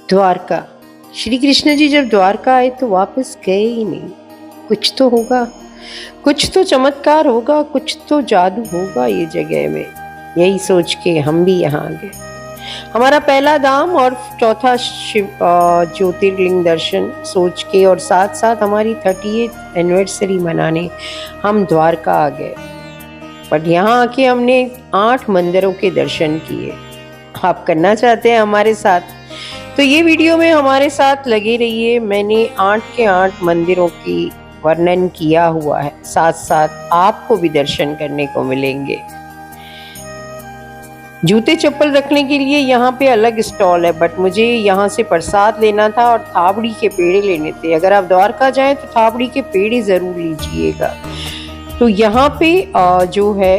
द्वारका। श्री कृष्ण जी जब द्वारका आए तो वापस गए ही नहीं। कुछ तो होगा, कुछ तो चमत्कार होगा, कुछ तो जादू होगा ये जगह में। यही सोच के हम भी यहाँ आ गए। हमारा पहला धाम और चौथा शिव ज्योतिर्लिंग दर्शन सोच के और साथ साथ हमारी 30th एनिवर्सरी मनाने हम द्वारका आ गए। बट यहाँ आके हमने 8 मंदिरों के दर्शन किए। आप करना चाहते हैं हमारे साथ तो ये वीडियो में हमारे साथ लगे रहिए। मैंने 8 के 8 मंदिरों की वर्णन किया हुआ है, साथ साथ आपको भी दर्शन करने को मिलेंगे। जूते चप्पल रखने के लिए यहाँ पे अलग स्टॉल है, बट मुझे यहाँ से प्रसाद लेना था और थाबड़ी के पेड़े लेने थे। अगर आप द्वारका जाएं तो थाबड़ी के पेड़े जरूर लीजिएगा। तो यहाँ पे जो है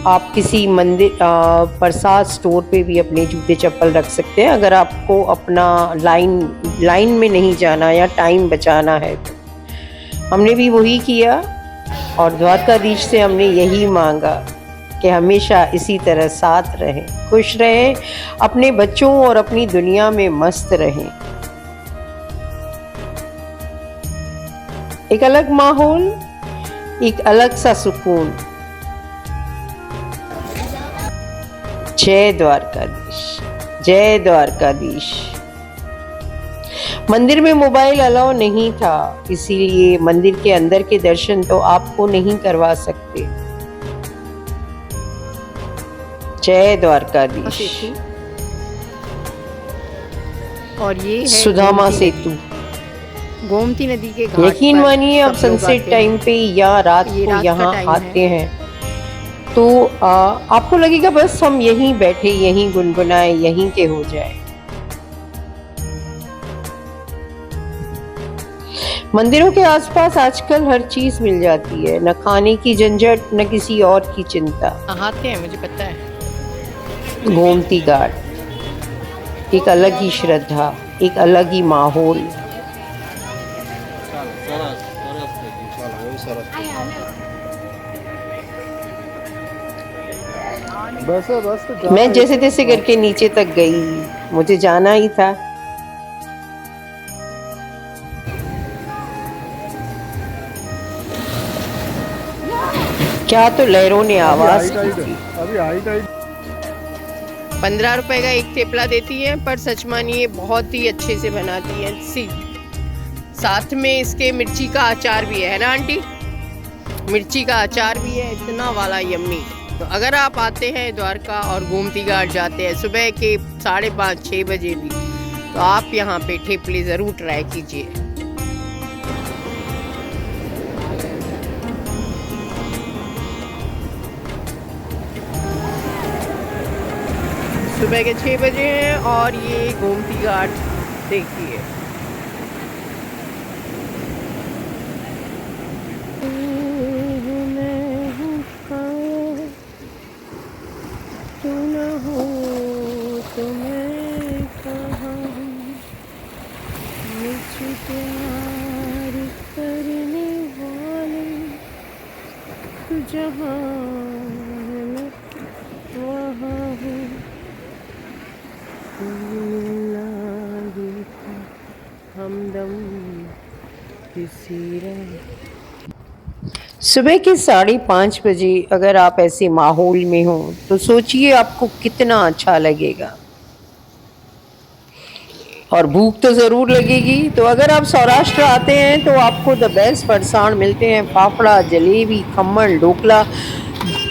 आप किसी मंदिर प्रसाद स्टोर पे भी अपने जूते चप्पल रख सकते हैं, अगर आपको अपना लाइन में नहीं जाना या टाइम बचाना है तो। हमने भी वही किया और द्वारकाधीश से हमने यही मांगा कि हमेशा इसी तरह साथ रहें, खुश रहें, अपने बच्चों और अपनी दुनिया में मस्त रहें। एक अलग माहौल, एक अलग सा सुकून। जय द्वारकाधीश, जय द्वारकाधीश। मंदिर में मोबाइल अलाउ नहीं था, इसीलिए मंदिर के अंदर के दर्शन तो आपको नहीं करवा सकते। जय द्वारकाधीश। और ये है सुदामा सेतु। गोमती नदी के घाट। यकीन मानिए आप सनसेट टाइम पे या रात को यहाँ आते हैं तो आपको लगेगा बस हम यहीं बैठे, यहीं गुनगुनाए, यहीं के हो जाए। मंदिरों के आसपास आजकल हर चीज मिल जाती है, न खाने की झंझट, न किसी और की चिंता। नहाते हैं, मुझे पता है। गोमती घाट, एक अलग ही श्रद्धा, एक अलग ही माहौल। मैं जैसे तैसे करके नीचे तक गई, मुझे जाना ही था। क्या तो लहरों ने आवाज की थी। 15 रुपए का एक थेपला देती है, पर सच मानिए बहुत ही अच्छे से बनाती है। साथ में इसके मिर्ची का अचार भी है ना आंटी? मिर्ची का अचार भी है, इतना वाला यम्मी। तो अगर आप आते हैं द्वारका और गोमती घाट जाते हैं सुबह के 5:30-6 बजे भी, तो आप यहाँ पे ठेपले ज़रूर ट्राई कीजिए। सुबह के 6 बजे हैं और ये गोमती घाट देखिए। तू न हो तो मैं कहाँ, मुझे प्यार करने वाले तू जहाँ है मैं वहाँ हूँ। हमदम किसी सुबह के 5:30 बजे अगर आप ऐसे माहौल में हो तो सोचिए आपको कितना अच्छा लगेगा। और भूख तो जरूर लगेगी। तो अगर आप सौराष्ट्र आते हैं तो आपको द बेस्ट फरसाण मिलते हैं, फाफड़ा, जलेबी, खम्मन, ढोकला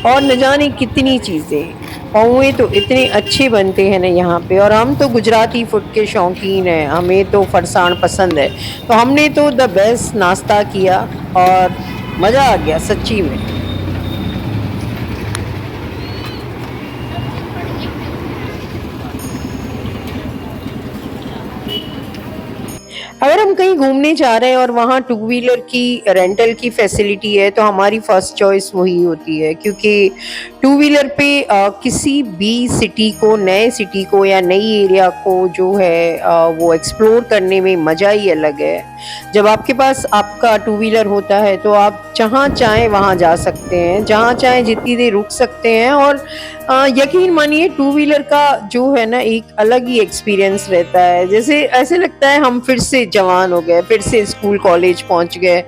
और न जाने कितनी चीजें। पौए तो इतने अच्छे बनते हैं ना यहाँ पे। और हम तो गुजराती फूड के शौकीन हैं, हमें तो फरसाण पसंद है, तो हमने तो द बेस्ट नाश्ता किया और मज़ा आ गया सच्ची में। अगर हम कहीं घूमने जा रहे हैं और वहाँ 2 व्हीलर की रेंटल की फैसिलिटी है तो हमारी फर्स्ट चॉइस वही होती है, क्योंकि टू व्हीलर पे किसी भी सिटी को, नए सिटी को या नई एरिया को जो है वो एक्सप्लोर करने में मज़ा ही अलग है। जब आपके पास आपका टू व्हीलर होता है तो आप जहाँ चाहें वहाँ जा सकते हैं, जहाँ चाहें जितनी देर रुक सकते हैं, और यकीन मानिए टू व्हीलर का जो है ना एक अलग ही एक्सपीरियंस रहता है। जैसे ऐसे लगता है हम फिर से जवान हो गए, फिर से स्कूल कॉलेज पहुँच गए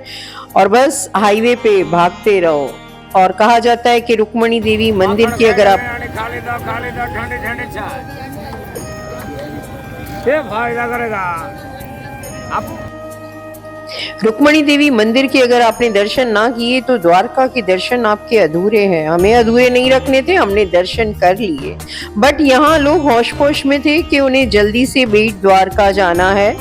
और बस हाईवे पे भागते रहो। और कहा जाता है कि रुक्मणी देवी मंदिर की अगर आप ये फायदा करेगा आप। रुक्मणी देवी मंदिर के अगर आपने दर्शन ना किए तो द्वारका के दर्शन आपके अधूरे हैं। हमें अधूरे नहीं रखने थे, हमने दर्शन कर लिए। बट यहाँ लोग होश पोश में थे कि उन्हें जल्दी से बेट द्वारका जाना है,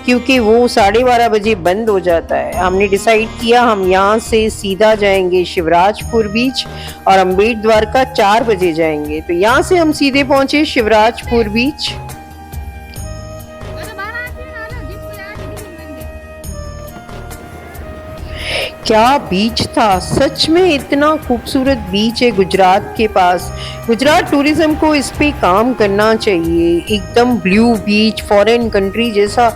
क्योंकि वो 12:30 बजे बंद हो जाता है। हमने डिसाइड किया हम यहाँ से सीधा जाएंगे शिवराजपुर बीच और हम बेट द्वारका 4 बजे जाएंगे। तो यहाँ से हम सीधे पहुंचे शिवराजपुर बीच। क्या बीच था, सच में इतना खूबसूरत बीच है गुजरात के पास। गुजरात टूरिज्म को इस पे काम करना चाहिए। एकदम ब्लू बीच, फॉरेन कंट्री जैसा,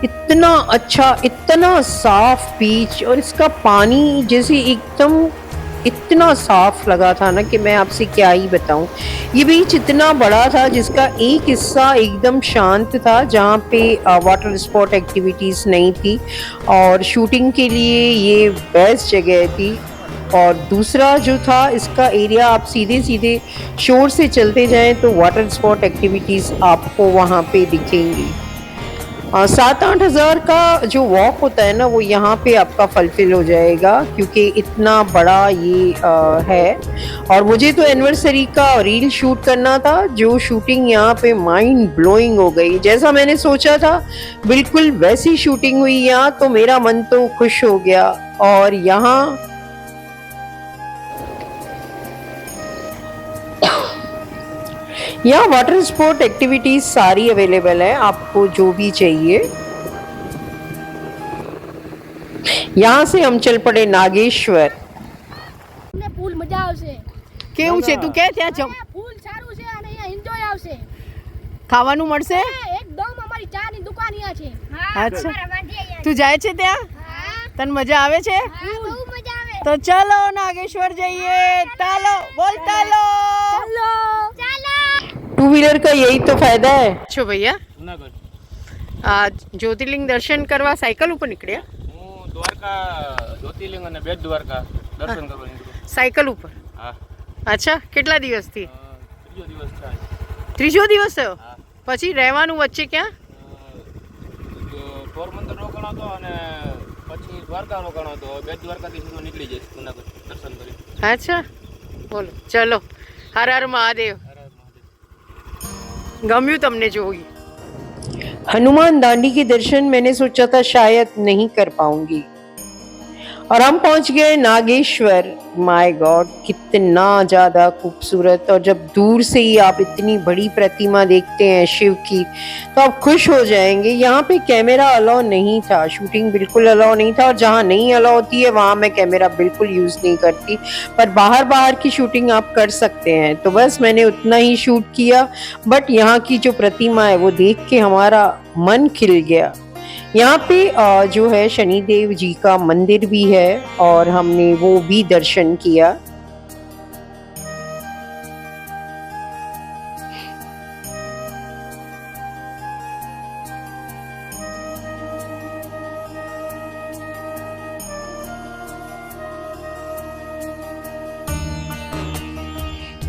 इतना अच्छा, इतना साफ बीच, और इसका पानी जैसे एकदम इतना साफ लगा था ना कि मैं आपसे क्या ही बताऊं। ये बीच इतना बड़ा था जिसका एक हिस्सा एकदम शांत था, जहाँ पे वाटर स्पोर्ट एक्टिविटीज़ नहीं थी और शूटिंग के लिए ये बेस्ट जगह थी। और दूसरा जो था इसका एरिया, आप सीधे सीधे शोर से चलते जाएं तो वाटर स्पोर्ट एक्टिविटीज़ आपको वहाँ पे दिखेंगी। 7-8 हज़ार का जो वॉक होता है ना वो यहाँ पे आपका फुलफिल हो जाएगा, क्योंकि इतना बड़ा ये है। और मुझे तो एनिवर्सरी का रील शूट करना था, जो शूटिंग यहाँ पे माइंड ब्लोइंग हो गई। जैसा मैंने सोचा था बिल्कुल वैसी शूटिंग हुई यहाँ, तो मेरा मन तो खुश हो गया। और यहाँ वाटर स्पोर्ट एक्टिविटीज सारी अवेलेबल है, आपको जो भी चाहिए। यहाँ से हम चल पड़े नागेश्वर। ફૂલ મજા આવશે કેવું છે તું કે ત્યાં જમ ફૂલ સારું છે અને અહીંયા એન્જોય આવશે ખાવાનું મળશે એકદમ અમારી ચાની દુકાન અહીંયા છે અચ્છા તું જાય છે ત્યાં તને મજા આવે છે હા બહુ મજા આવે તો ચલો નાગેશ્वर જઈએ ચાલો બોલ ચાલો ચાલો ચાલો टू व्हीलर का यही तो फायदा है। છો ભૈયા आज જ્યોતિર્લિંગ દર્શન કરવા સાયકલ ઉપર નીકળ્યા હું દ્વારકા જ્યોતિર્લિંગ અને બેટ દ્વારકા દર્શન કરવા નીકળ્યો। સાયકલ ઉપર હા અચ્છા કેટલા દિવસથી ત્રીજો દિવસ છે આજ। ત્રીજો દિવસ થયો પછી રહેવાનું વચ્ચે ક્યાં પોરબંદર રોકાણો હતો અને પછી દ્વારકા રોકાણો હતો। બેટ દ્વારકાથી સીધો નીકળી જઈશ જુનાગઢ દર્શન કરી। अच्छा बोलो चलो हर हर महादेव હર હર મહાદેવ। ગમ્યું તમને જોઈ हनुमान दांडी के दर्शन मैंने सोचा था शायद नहीं कर पाऊंगी, और हम पहुंच गए नागेश्वर। माय गॉड, कितना ज्यादा खूबसूरत। और जब दूर से ही आप इतनी बड़ी प्रतिमा देखते हैं शिव की तो आप खुश हो जाएंगे। यहाँ पे कैमरा अलाउ नहीं था, शूटिंग बिल्कुल अलाउ नहीं था, और जहाँ नहीं अलाउ होती है वहाँ मैं कैमरा बिल्कुल यूज नहीं करती, पर बाहर की शूटिंग आप कर सकते हैं। तो बस मैंने उतना ही शूट किया। बट यहाँ की जो प्रतिमा है वो देख के हमारा मन खिल गया। यहाँ पे जो है शनिदेव जी का मंदिर भी है और हमने वो भी दर्शन किया।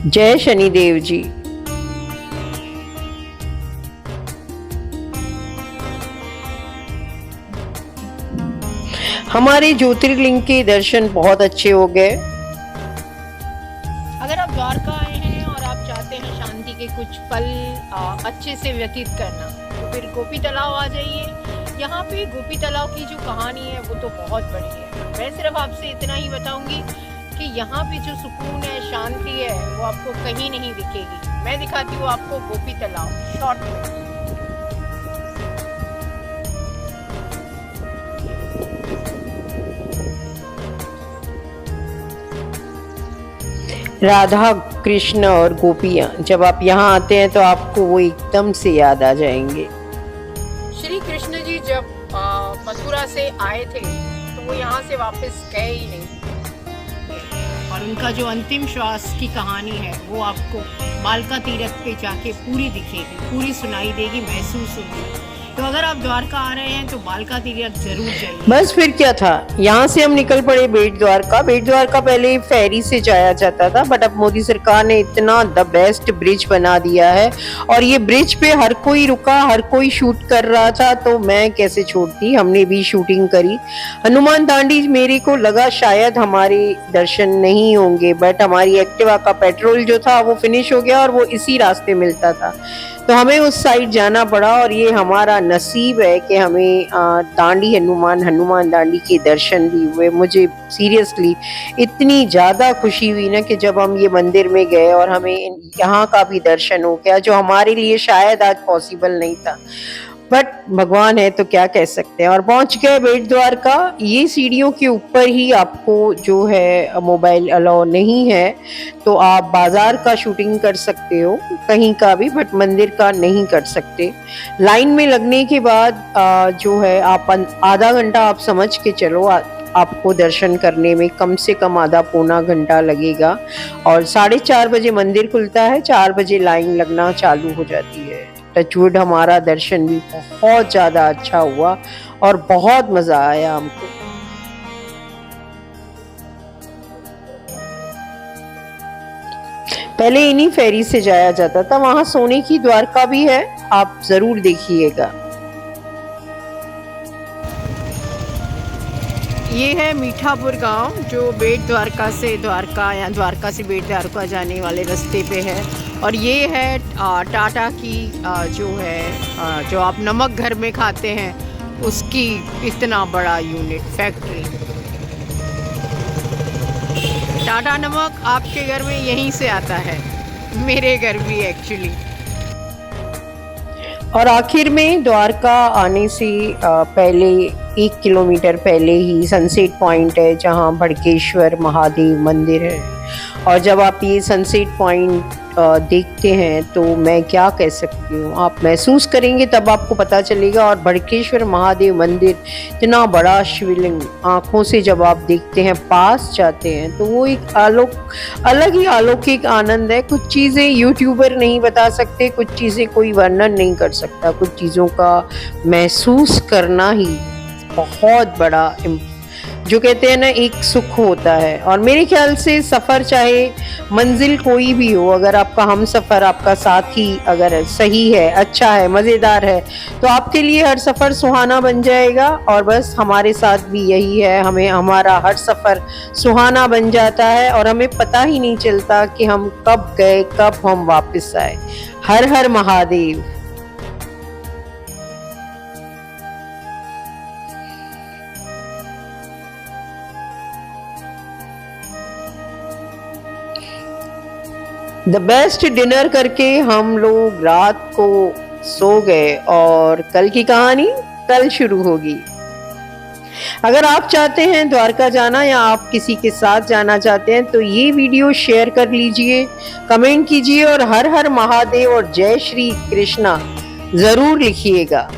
जय शनिदेव जी। हमारे ज्योतिर्लिंग के दर्शन बहुत अच्छे हो गए। अगर आप द्वारका आए हैं और आप चाहते हैं शांति के कुछ पल अच्छे से व्यतीत करना तो फिर गोपी तालाब आ जाइए। यहाँ पे गोपी तालाब की जो कहानी है वो तो बहुत बड़ी है। मैं सिर्फ आपसे इतना ही बताऊंगी कि यहाँ पे जो सुकून है, शांति है, वो आपको कहीं नहीं दिखेगी। मैं दिखाती हूँ आपको गोपी तालाब शॉर्ट में। राधा कृष्ण और गोपियाँ, जब आप यहाँ आते हैं तो आपको वो एकदम से याद आ जाएंगे। श्री कृष्ण जी जब मथुरा से आए थे तो वो यहाँ से वापस गए ही नहीं, और उनका जो अंतिम श्वास की कहानी है वो आपको बालका तीर्थ पे जाके पूरी दिखेगी, पूरी सुनाई देगी, महसूस होगी। तो अगर आप द्वारका आ रहे हैं तो बालका तीर्थ जरूर जाइए। बस फिर क्या था, यहाँ से हम निकल पड़े बेट द्वारका। बेट द्वारका पहले फेरी से जाया जाता था, बट अब मोदी सरकार ने इतना द बेस्ट ब्रिज बना दिया है, और ये ब्रिज पे हर कोई रुका, हर कोई शूट कर रहा था, तो मैं कैसे छोड़ती, हमने भी शूटिंग करी। हनुमान दांडी मेरे को लगा शायद हमारे दर्शन नहीं होंगे, बट हमारी एक्टिवा का पेट्रोल जो था वो फिनिश हो गया और वो इसी रास्ते मिलता था, तो हमें उस साइड जाना पड़ा। और ये हमारा नसीब है कि हमें दांडी हनुमान दांडी के दर्शन भी हुए। मुझे सीरियसली इतनी ज़्यादा खुशी हुई ना कि जब हम ये मंदिर में गए और हमें यहाँ का भी दर्शन हो गया, जो हमारे लिए शायद आज पॉसिबल नहीं था, बट भगवान है तो क्या कह सकते हैं। और पहुंच गए बेट द्वारका। ये सीढ़ियों के ऊपर ही आपको जो है मोबाइल अलाउ नहीं है, तो आप बाजार का शूटिंग कर सकते हो कहीं का भी, बट मंदिर का नहीं कर सकते। लाइन में लगने के बाद जो है आप आधा घंटा आप समझ के चलो, आपको दर्शन करने में कम से कम आधा पौना घंटा लगेगा। और 4:30 बजे मंदिर खुलता है, 4 बजे लाइन लगना चालू हो जाती है। टचवुड हमारा दर्शन भी बहुत ज़्यादा अच्छा हुआ और बहुत मज़ा आया हमको। पहले इन्हीं फेरी से जाया जाता था, वहां सोने की द्वारका भी है, आप जरूर देखिएगा। ये है मीठापुर गांव, जो बेट द्वारका से द्वारका या द्वारका से बेट द्वारका जाने वाले रास्ते पे है। और ये है टाटा की जो है जो आप नमक घर में खाते हैं उसकी इतना बड़ा यूनिट फैक्ट्री। टाटा नमक आपके घर में यहीं से आता है, मेरे घर भी एक्चुअली। और आखिर में द्वारका आने से पहले 1 किलोमीटर पहले ही सनसेट पॉइंट है, जहाँ भड़केश्वर महादेव मंदिर है। और जब आप ये सनसेट पॉइंट देखते हैं तो मैं क्या कह सकती हूँ, आप महसूस करेंगे तब आपको पता चलेगा। और भड़केश्वर महादेव मंदिर इतना बड़ा शिवलिंग, आँखों से जब आप देखते हैं, पास जाते हैं, तो वो एक अलग ही अलौकिक आनंद है। कुछ चीज़ें यूट्यूबर नहीं बता सकते, कुछ चीज़ें कोई वर्णन नहीं कर सकता, कुछ चीज़ों का महसूस करना ही बहुत बड़ा, जो कहते हैं ना, एक सुख होता है। और मेरे ख्याल से सफ़र चाहे मंजिल कोई भी हो, अगर आपका हम सफ़र, आपका साथी अगर सही है, अच्छा है, मज़ेदार है, तो आपके लिए हर सफ़र सुहाना बन जाएगा। और बस हमारे साथ भी यही है, हमें हमारा हर सफ़र सुहाना बन जाता है और हमें पता ही नहीं चलता कि हम कब गए, कब हम वापस आए। हर हर महादेव। द बेस्ट डिनर करके हम लोग रात को सो गए और कल की कहानी कल शुरू होगी। अगर आप चाहते हैं द्वारका जाना या आप किसी के साथ जाना चाहते हैं तो ये वीडियो शेयर कर लीजिए, कमेंट कीजिए और हर हर महादेव और जय श्री कृष्णा जरूर लिखिएगा।